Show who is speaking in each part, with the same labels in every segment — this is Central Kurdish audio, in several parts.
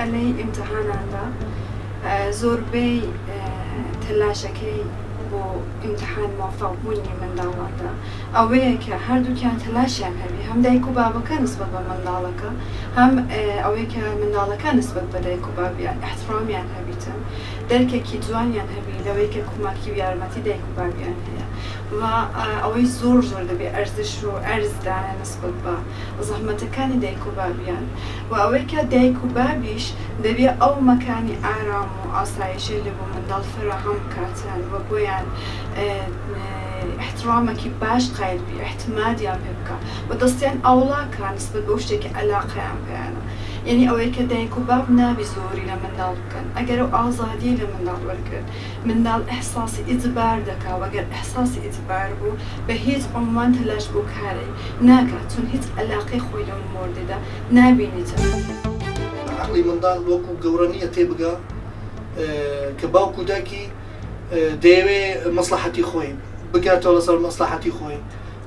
Speaker 1: ئەلەی ئیمتحاناندا زۆربەی تەلاشەکەی بۆ ئیمتحان موفەقبوونی منداڵاندا ئەوەیە کە هەردووکیان تەلاشیان هەبی هەم دایک و بابەکە نسبەت بە منداڵەکە هەم ئەوەی کە منداڵەکە نسبەت بە دایک و بابیان احترامیان هەبیتن دەرکێکی جوانیان هەبی لەوەی کە کۆمەکی و یارمەتی دایک و بابیان هەیە و ئەوەی زۆر دەبێت ئەرزش و ئەرزدانە نسبەت بە زەحمەتەکانی دایک و بابیان و ئەوەی کە دایک و بابیش دەبێت ئەو مەکانی ئارام و ئاسایشەی لە بۆ منداڵ فراهەم بکاتن و بۆیان احترامێکی باش قایل بی احتمادیان پێ بکە و دەستیان ئەوڵاکە نسبەت بە شتێکی عەلاقەیان پێیانە یعنی ئەوەی کە دایک و باب نابی زۆری لە منداڵ بکەن ئەگەر ئەو ئازادی لە منداڵ وەرگرن منداڵ ئەحساسی ئیجبار دەکا و ئەگەر ئەحساسی ئیجبار بوو بە هیچ عنوان تەلاش بۆ کارێ ناکات چون هیچ عەلاقەی خۆی لەو مۆردەدا نابینیتن.
Speaker 2: عەقڵی منداڵ وەکو گەورە نییە تێبگا کە باوک و دایکی دەیەوێ مەسلحەتی خۆی بگاتەوە لەسەر مەسلحەتی خۆی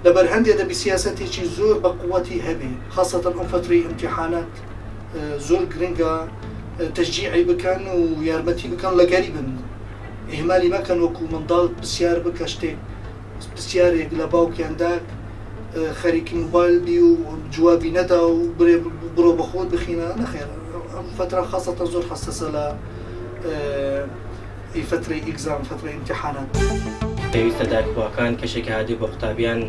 Speaker 2: لەبەر هەندێک دەبی سیاسەتێکی زۆر بە قووەتی هەبێ خاصەتەن ئەم فترەی ئیمتیحانات زۆر گرنگە تەشجیعی بکەن و یارمەتی بکەن لەگەری بن ئیهمالی مەکەن وەکو منداڵ پرسیار بکە شتێک پرسیارێک لە باوکیاندا خەریکی موبایل بی و جوابی نەدا و بڕۆ بە خۆت بخینە نەخێر ئەم فترە خاصەتەن زۆر حەساسە لە فترەی ئیگزام فترەی ئیمتیحانات.
Speaker 3: پێویستە دایکبووەکان کەشێکی عادی بۆ قوتابیان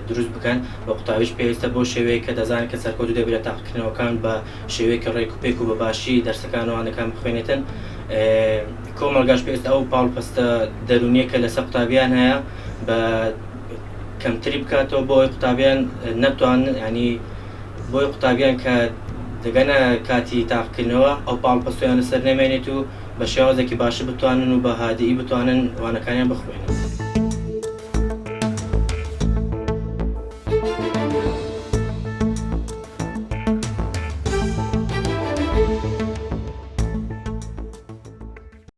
Speaker 3: دروست بکەن بە قوتابیش پێویستە بۆ شێوەیە کە دەزانن کە سەرکەوتوو دەبێت لە تاقیکردنەوەکان بە شێوەیەکی ڕێک و پێک و بە باشی دەرسەکان و ئەوانەکان بخوێنێتن کۆمەلگاش پێویستە ئەو پاڵپەستە دەرونیە کە لەسەر قوتابیان هەیە بە کەمتری بکاتەوە بۆ ئەوەی قوتابیان نەتوانن ینی بۆی قوتابیان کە دەگەنە کاتی تاقیکردنەوە ئەو پاڵپەستیان لەسەر نەمێنێت و بە شێوازێکی باشی بتوانن و بە هادیئی بتوانن وانەکانیان بخوێنن.